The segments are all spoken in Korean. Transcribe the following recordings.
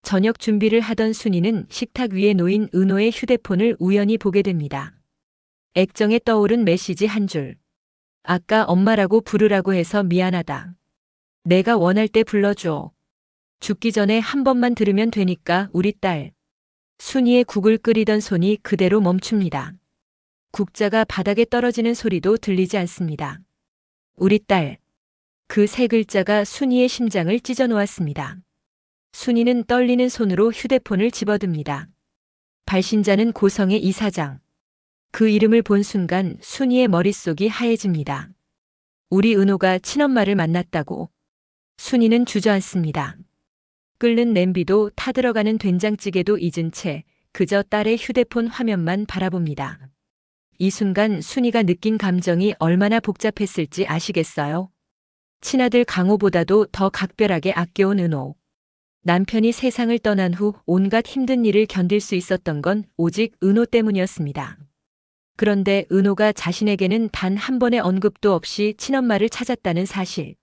저녁 준비를 하던 순이는 식탁 위에 놓인 은호의 휴대폰을 우연히 보게 됩니다. 액정에 떠오른 메시지 한 줄. 아까 엄마라고 부르라고 해서 미안하다. 내가 원할 때 불러줘. 죽기 전에 한 번만 들으면 되니까 우리 딸. 순이의 국을 끓이던 손이 그대로 멈춥니다. 국자가 바닥에 떨어지는 소리도 들리지 않습니다. 우리 딸. 그 세 글자가 순이의 심장을 찢어 놓았습니다. 순이는 떨리는 손으로 휴대폰을 집어듭니다. 발신자는 고성의 이사장. 그 이름을 본 순간 순이의 머릿속이 하얘집니다. 우리 은호가 친엄마를 만났다고. 순이는 주저앉습니다. 끓는 냄비도 타들어가는 된장찌개도 잊은 채 그저 딸의 휴대폰 화면만 바라봅니다. 이 순간 순이가 느낀 감정이 얼마나 복잡했을지 아시겠어요? 친아들 강호보다도 더 각별하게 아껴온 은호. 남편이 세상을 떠난 후 온갖 힘든 일을 견딜 수 있었던 건 오직 은호 때문이었습니다. 그런데 은호가 자신에게는 단 한 번의 언급도 없이 친엄마를 찾았다는 사실.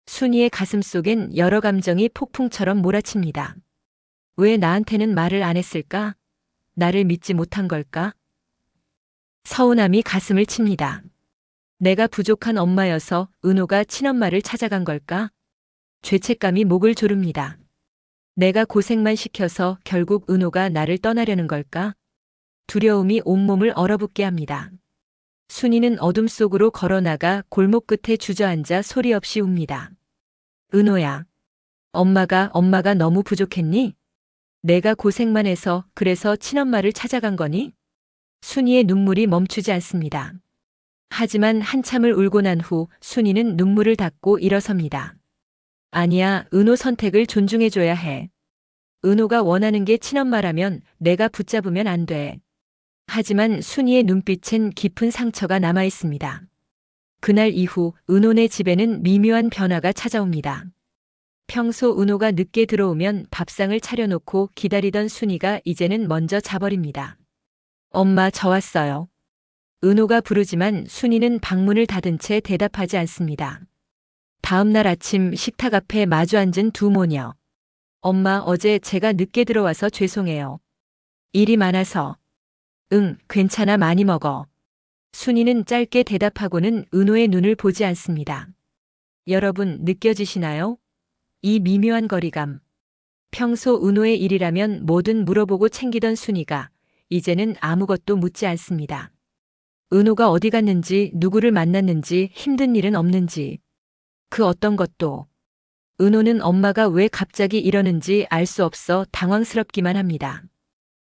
순이의 가슴 속엔 여러 감정이 폭풍처럼 몰아칩니다. 왜 나한테는 말을 안 했을까? 나를 믿지 못한 걸까? 서운함이 가슴을 칩니다. 내가 부족한 엄마여서 은호가 친엄마를 찾아간 걸까? 죄책감이 목을 조릅니다. 내가 고생만 시켜서 결국 은호가 나를 떠나려는 걸까? 두려움이 온몸을 얼어붙게 합니다. 순이는 어둠 속으로 걸어나가 골목 끝에 주저앉아 소리 없이 웁니다. 은호야. 엄마가 너무 부족했니? 내가 고생만 해서 그래서 친엄마를 찾아간 거니? 순이의 눈물이 멈추지 않습니다. 하지만 한참을 울고 난 후 순이는 눈물을 닦고 일어섭니다. 아니야, 은호 선택을 존중해줘야 해. 은호가 원하는 게 친엄마라면 내가 붙잡으면 안 돼. 하지만 순이의 눈빛엔 깊은 상처가 남아 있습니다. 그날 이후 은호네 집에는 미묘한 변화가 찾아옵니다. 평소 은호가 늦게 들어오면 밥상을 차려놓고 기다리던 순이가 이제는 먼저 자버립니다. 엄마, 저 왔어요. 은호가 부르지만 순이는 방문을 닫은 채 대답하지 않습니다. 다음 날 아침 식탁 앞에 마주 앉은 두 모녀. 엄마, 어제 제가 늦게 들어와서 죄송해요. 일이 많아서. 응, 괜찮아, 많이 먹어. 순이는 짧게 대답하고는 은호의 눈을 보지 않습니다. 여러분, 느껴지시나요? 이 미묘한 거리감. 평소 은호의 일이라면 뭐든 물어보고 챙기던 순이가 이제는 아무것도 묻지 않습니다. 은호가 어디 갔는지, 누구를 만났는지, 힘든 일은 없는지. 그 어떤 것도. 은호는 엄마가 왜 갑자기 이러는지 알 수 없어 당황스럽기만 합니다.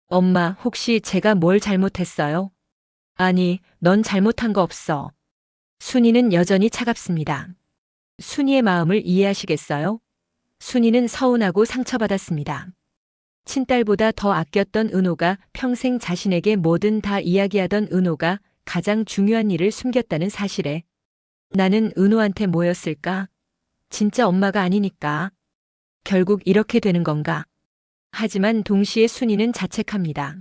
엄마, 혹시 제가 뭘 잘못했어요? 아니, 넌 잘못한 거 없어. 순이는 여전히 차갑습니다. 순이의 마음을 이해하시겠어요? 순이는 서운하고 상처받았습니다. 친딸보다 더 아꼈던 은호가 평생 자신에게 뭐든 다 이야기하던 은호가 가장 중요한 일을 숨겼다는 사실에 나는 은호한테 뭐였을까? 진짜 엄마가 아니니까. 결국 이렇게 되는 건가? 하지만 동시에 순이는 자책합니다.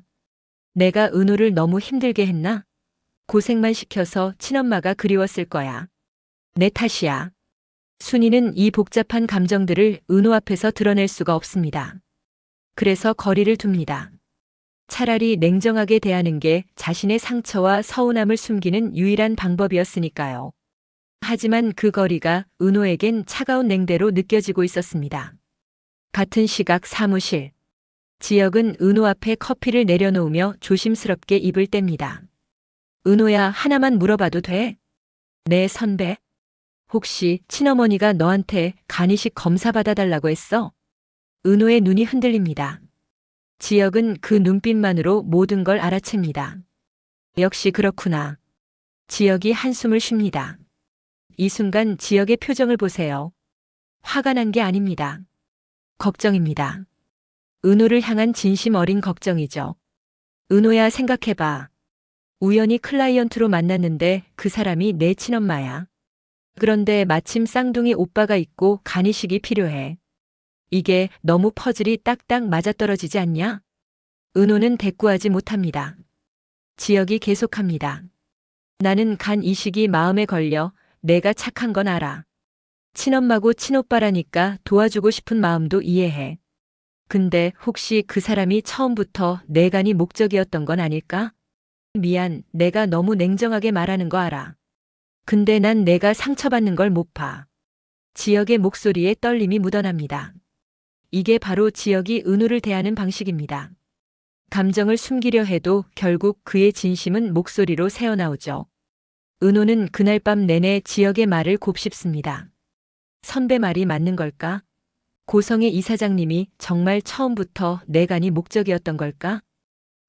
내가 은호를 너무 힘들게 했나? 고생만 시켜서 친엄마가 그리웠을 거야. 내 탓이야. 순이는 이 복잡한 감정들을 은호 앞에서 드러낼 수가 없습니다. 그래서 거리를 둡니다. 차라리 냉정하게 대하는 게 자신의 상처와 서운함을 숨기는 유일한 방법이었으니까요. 하지만 그 거리가 은호에겐 차가운 냉대로 느껴지고 있었습니다. 같은 시각 사무실. 지혁은 은호 앞에 커피를 내려놓으며 조심스럽게 입을 뗍니다. 은호야, 하나만 물어봐도 돼? 네, 선배. 혹시 친어머니가 너한테 간이식 검사 받아달라고 했어? 은호의 눈이 흔들립니다. 지혁은 그 눈빛만으로 모든 걸 알아챕니다. 역시 그렇구나. 지혁이 한숨을 쉽니다. 이 순간 지혁의 표정을 보세요. 화가 난 게 아닙니다. 걱정입니다. 은호를 향한 진심 어린 걱정이죠. 은호야, 생각해봐. 우연히 클라이언트로 만났는데 그 사람이 내 친엄마야. 그런데 마침 쌍둥이 오빠가 있고 간이식이 필요해. 이게 너무 퍼즐이 딱딱 맞아떨어지지 않냐? 은호는 대꾸하지 못합니다. 지혁이 계속합니다. 나는 간 이식이 마음에 걸려. 내가 착한 건 알아. 친엄마고 친오빠라니까 도와주고 싶은 마음도 이해해. 근데 혹시 그 사람이 처음부터 내 간이 목적이었던 건 아닐까? 미안, 내가 너무 냉정하게 말하는 거 알아. 근데 난 내가 상처받는 걸 못 봐. 지역의 목소리에 떨림이 묻어납니다. 이게 바로 지역이 은우를 대하는 방식입니다. 감정을 숨기려 해도 결국 그의 진심은 목소리로 새어나오죠. 은호는 그날 밤 내내 지역의 말을 곱씹습니다. 선배 말이 맞는 걸까? 고성의 이사장님이 정말 처음부터 내 간이 목적이었던 걸까?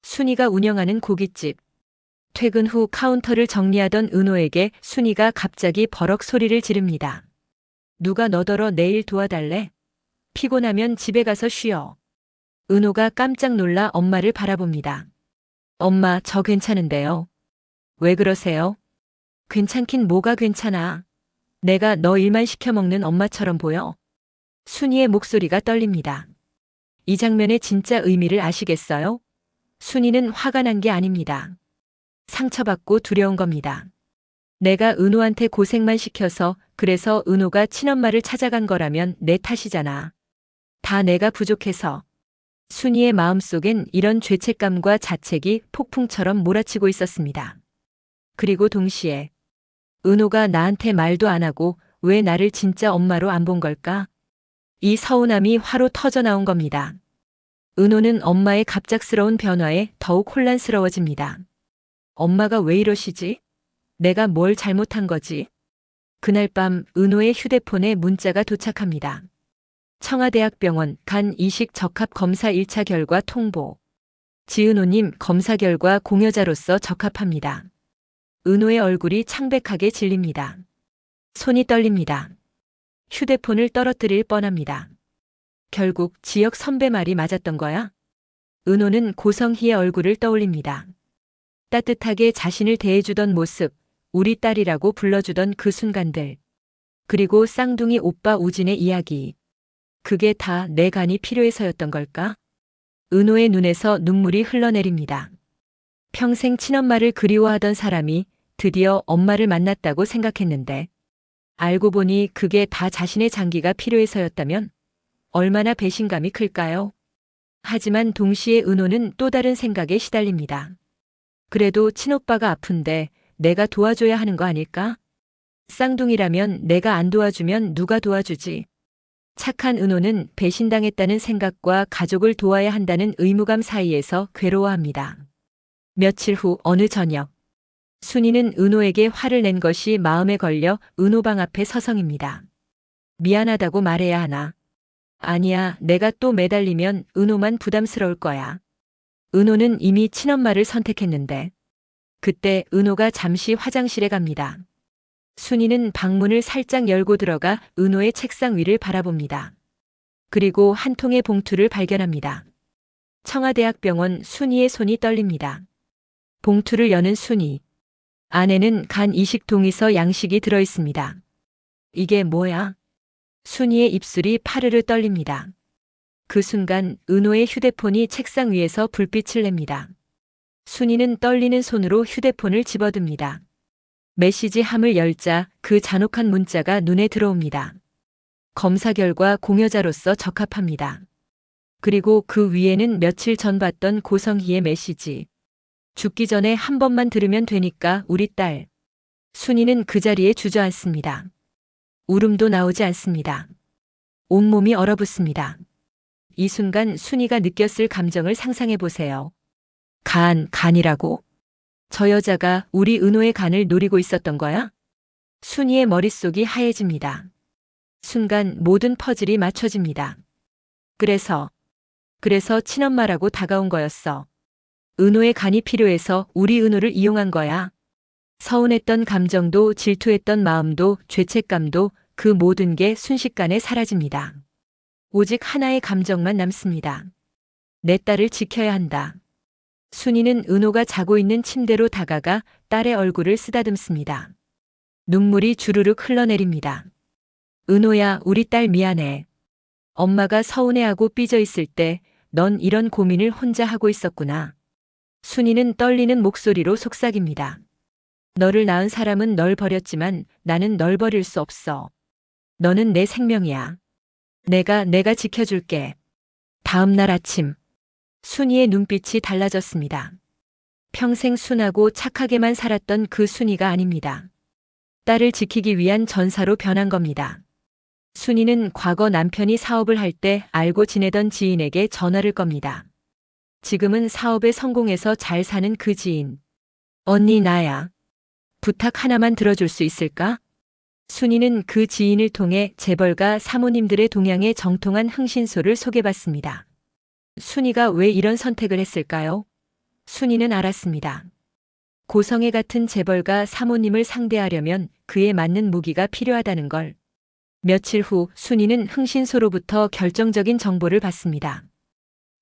순이가 운영하는 고깃집. 퇴근 후 카운터를 정리하던 은호에게 순이가 갑자기 버럭 소리를 지릅니다. 누가 너더러 내일 도와달래? 피곤하면 집에 가서 쉬어. 은호가 깜짝 놀라 엄마를 바라봅니다. 엄마, 저 괜찮은데요. 왜 그러세요? 괜찮긴 뭐가 괜찮아. 내가 너 일만 시켜먹는 엄마처럼 보여. 순이의 목소리가 떨립니다. 이 장면의 진짜 의미를 아시겠어요? 순이는 화가 난 게 아닙니다. 상처받고 두려운 겁니다. 내가 은호한테 고생만 시켜서 그래서 은호가 친엄마를 찾아간 거라면 내 탓이잖아. 다 내가 부족해서. 순이의 마음속엔 이런 죄책감과 자책이 폭풍처럼 몰아치고 있었습니다. 그리고 동시에 은호가 나한테 말도 안 하고 왜 나를 진짜 엄마로 안 본 걸까? 이 서운함이 화로 터져 나온 겁니다. 은호는 엄마의 갑작스러운 변화에 더욱 혼란스러워집니다. 엄마가 왜 이러시지? 내가 뭘 잘못한 거지? 그날 밤 은호의 휴대폰에 문자가 도착합니다. 청와대학병원 간 이식 적합 검사 1차 결과 통보. 지은호님 검사 결과 공여자로서 적합합니다. 은호의 얼굴이 창백하게 질립니다. 손이 떨립니다. 휴대폰을 떨어뜨릴 뻔합니다. 결국 지역 선배 말이 맞았던 거야? 은호는 고성희의 얼굴을 떠올립니다. 따뜻하게 자신을 대해주던 모습, 우리 딸이라고 불러주던 그 순간들. 그리고 쌍둥이 오빠 우진의 이야기. 그게 다 내 간이 필요해서였던 걸까? 은호의 눈에서 눈물이 흘러내립니다. 평생 친엄마를 그리워하던 사람이 드디어 엄마를 만났다고 생각했는데 알고 보니 그게 다 자신의 장기가 필요해서였다면 얼마나 배신감이 클까요? 하지만 동시에 은호는 또 다른 생각에 시달립니다. 그래도 친오빠가 아픈데 내가 도와줘야 하는 거 아닐까? 쌍둥이라면 내가 안 도와주면 누가 도와주지? 착한 은호는 배신당했다는 생각과 가족을 도와야 한다는 의무감 사이에서 괴로워합니다. 며칠 후 어느 저녁, 순이는 은호에게 화를 낸 것이 마음에 걸려 은호방 앞에 서성입니다. 미안하다고 말해야 하나? 아니야, 내가 또 매달리면 은호만 부담스러울 거야. 은호는 이미 친엄마를 선택했는데. 그때 은호가 잠시 화장실에 갑니다. 순이는 방문을 살짝 열고 들어가 은호의 책상 위를 바라봅니다. 그리고 한 통의 봉투를 발견합니다. 청와대학병원 순이의 손이 떨립니다. 봉투를 여는 순이. 안에는 간 이식 동의서 양식이 들어있습니다. 이게 뭐야? 순이의 입술이 파르르 떨립니다. 그 순간 은호의 휴대폰이 책상 위에서 불빛을 냅니다. 순이는 떨리는 손으로 휴대폰을 집어듭니다. 메시지 함을 열자 그 잔혹한 문자가 눈에 들어옵니다. 검사 결과 공여자로서 적합합니다. 그리고 그 위에는 며칠 전 봤던 고성희의 메시지. 죽기 전에 한 번만 들으면 되니까 우리 딸. 순이는 그 자리에 주저앉습니다. 울음도 나오지 않습니다. 온몸이 얼어붙습니다. 이 순간 순이가 느꼈을 감정을 상상해 보세요. 간이라고? 저 여자가 우리 은호의 간을 노리고 있었던 거야? 순이의 머릿속이 하얘집니다. 순간 모든 퍼즐이 맞춰집니다. 그래서 친엄마라고 다가온 거였어. 은호의 간이 필요해서 우리 은호를 이용한 거야. 서운했던 감정도 질투했던 마음도 죄책감도 그 모든 게 순식간에 사라집니다. 오직 하나의 감정만 남습니다. 내 딸을 지켜야 한다. 순이는 은호가 자고 있는 침대로 다가가 딸의 얼굴을 쓰다듬습니다. 눈물이 주르륵 흘러내립니다. 은호야, 우리 딸 미안해. 엄마가 서운해하고 삐져 있을 때 넌 이런 고민을 혼자 하고 있었구나. 순이는 떨리는 목소리로 속삭입니다. 너를 낳은 사람은 널 버렸지만 나는 널 버릴 수 없어. 너는 내 생명이야. 내가 지켜줄게. 다음 날 아침, 순이의 눈빛이 달라졌습니다. 평생 순하고 착하게만 살았던 그 순이가 아닙니다. 딸을 지키기 위한 전사로 변한 겁니다. 순이는 과거 남편이 사업을 할 때 알고 지내던 지인에게 전화를 겁니다. 지금은 사업에 성공해서 잘 사는 그 지인. 언니 나야. 부탁 하나만 들어줄 수 있을까? 순이는 그 지인을 통해 재벌가 사모님들의 동향에 정통한 흥신소를 소개받습니다. 순이가 왜 이런 선택을 했을까요? 순이는 알았습니다. 고성애 같은 재벌가 사모님을 상대하려면 그에 맞는 무기가 필요하다는 걸. 며칠 후 순이는 흥신소로부터 결정적인 정보를 받습니다.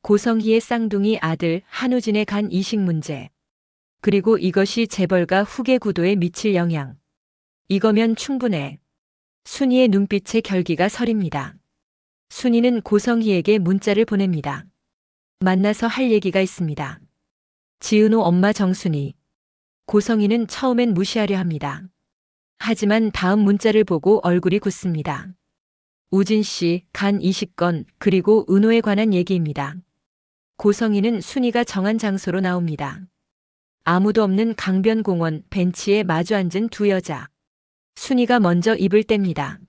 고성희의 쌍둥이 아들 한우진의 간 이식 문제. 그리고 이것이 재벌가 후계 구도에 미칠 영향. 이거면 충분해. 순이의 눈빛에 결기가 서립니다. 순이는 고성희에게 문자를 보냅니다. 만나서 할 얘기가 있습니다. 지은호 엄마 정순이. 고성희는 처음엔 무시하려 합니다. 하지만 다음 문자를 보고 얼굴이 굳습니다. 우진 씨, 간 이식건, 그리고 은호에 관한 얘기입니다. 고성희는 순이가 정한 장소로 나옵니다. 아무도 없는 강변공원 벤치에 마주 앉은 두 여자. 순이가 먼저 입을 뗍니다.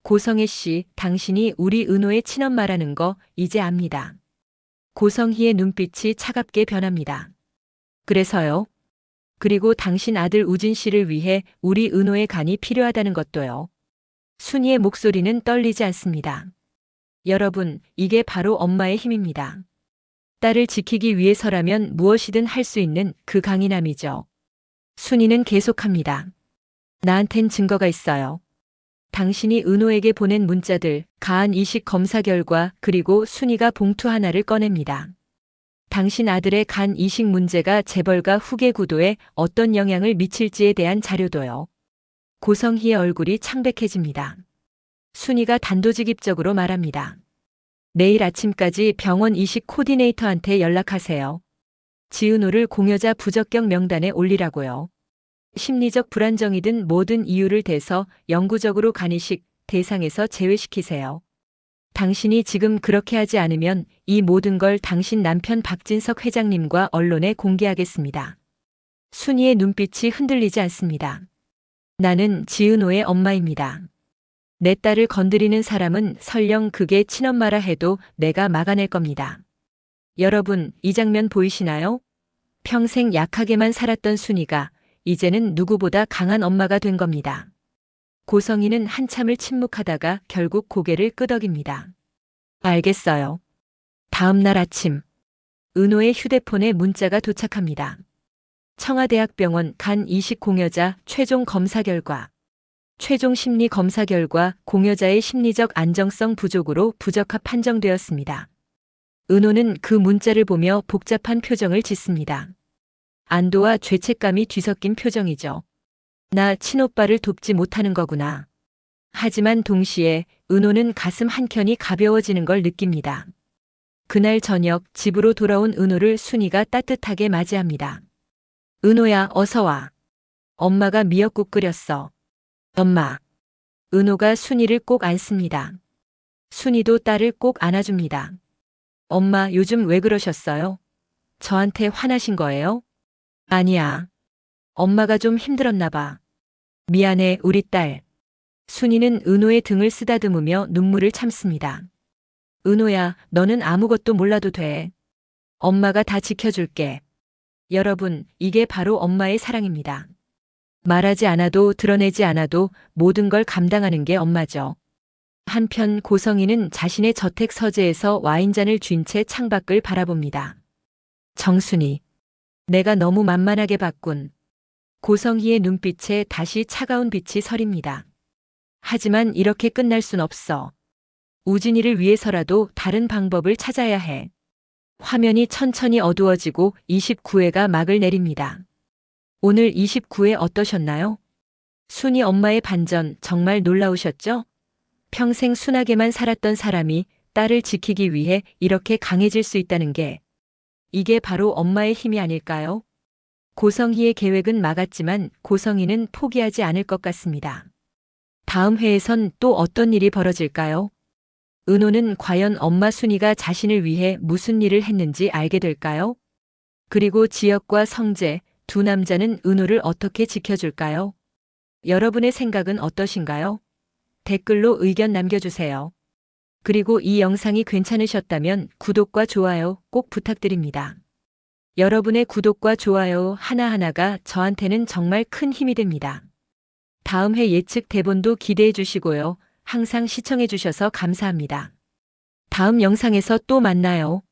고성애 씨, 당신이 우리 은호의 친엄마라는 거 이제 압니다. 고성희의 눈빛이 차갑게 변합니다. 그래서요? 그리고 당신 아들 우진 씨를 위해 우리 은호의 간이 필요하다는 것도요. 순이의 목소리는 떨리지 않습니다. 여러분, 이게 바로 엄마의 힘입니다. 딸을 지키기 위해서라면 무엇이든 할 수 있는 그 강인함이죠. 순이는 계속합니다. 나한텐 증거가 있어요. 당신이 은호에게 보낸 문자들, 가한 이식 검사 결과, 그리고 순이가 봉투 하나를 꺼냅니다. 당신 아들의 간 이식 문제가 재벌가 후계 구도에 어떤 영향을 미칠지에 대한 자료도요. 고성희의 얼굴이 창백해집니다. 순이가 단도직입적으로 말합니다. 내일 아침까지 병원 이식 코디네이터한테 연락하세요. 지은호를 공여자 부적격 명단에 올리라고요. 심리적 불안정이든 모든 이유를 대서 영구적으로 간 이식 대상에서 제외시키세요. 당신이 지금 그렇게 하지 않으면 이 모든 걸 당신 남편 박진석 회장님과 언론에 공개하겠습니다. 순이의 눈빛이 흔들리지 않습니다. 나는 지은호의 엄마입니다. 내 딸을 건드리는 사람은 설령 그게 친엄마라 해도 내가 막아낼 겁니다. 여러분, 이 장면 보이시나요? 평생 약하게만 살았던 순이가 이제는 누구보다 강한 엄마가 된 겁니다. 고성희는 한참을 침묵하다가 결국 고개를 끄덕입니다. 알겠어요. 다음 날 아침, 은호의 휴대폰에 문자가 도착합니다. 청와대학병원 간 이식 공여자 최종 검사 결과. 최종 심리 검사 결과 공여자의 심리적 안정성 부족으로 부적합 판정되었습니다. 은호는 그 문자를 보며 복잡한 표정을 짓습니다. 안도와 죄책감이 뒤섞인 표정이죠. 나 친오빠를 돕지 못하는 거구나. 하지만 동시에 은호는 가슴 한켠이 가벼워지는 걸 느낍니다. 그날 저녁 집으로 돌아온 은호를 순이가 따뜻하게 맞이합니다. 은호야, 어서 와. 엄마가 미역국 끓였어. 엄마. 은호가 순이를 꼭 안습니다. 순이도 딸을 꼭 안아줍니다. 엄마, 요즘 왜 그러셨어요? 저한테 화나신 거예요? 아니야. 엄마가 좀 힘들었나 봐. 미안해, 우리 딸. 순이는 은호의 등을 쓰다듬으며 눈물을 참습니다. 은호야, 너는 아무것도 몰라도 돼. 엄마가 다 지켜줄게. 여러분, 이게 바로 엄마의 사랑입니다. 말하지 않아도 드러내지 않아도 모든 걸 감당하는 게 엄마죠. 한편 고성희는 자신의 저택 서재에서 와인잔을 쥔 채 창밖을 바라봅니다. 정순이. 내가 너무 만만하게 봤군. 고성희의 눈빛에 다시 차가운 빛이 서립니다. 하지만 이렇게 끝날 순 없어. 우진이를 위해서라도 다른 방법을 찾아야 해. 화면이 천천히 어두워지고 29회가 막을 내립니다. 오늘 29회 어떠셨나요? 순이 엄마의 반전 정말 놀라우셨죠? 평생 순하게만 살았던 사람이 딸을 지키기 위해 이렇게 강해질 수 있다는 게 이게 바로 엄마의 힘이 아닐까요? 고성희의 계획은 막았지만 고성희는 포기하지 않을 것 같습니다. 다음 회에선 또 어떤 일이 벌어질까요? 은호는 과연 엄마 순이가 자신을 위해 무슨 일을 했는지 알게 될까요? 그리고 지혁과 성재, 두 남자는 은호를 어떻게 지켜줄까요? 여러분의 생각은 어떠신가요? 댓글로 의견 남겨주세요. 그리고 이 영상이 괜찮으셨다면 구독과 좋아요 꼭 부탁드립니다. 여러분의 구독과 좋아요 하나하나가 저한테는 정말 큰 힘이 됩니다. 다음 회 예측 대본도 기대해 주시고요. 항상 시청해 주셔서 감사합니다. 다음 영상에서 또 만나요.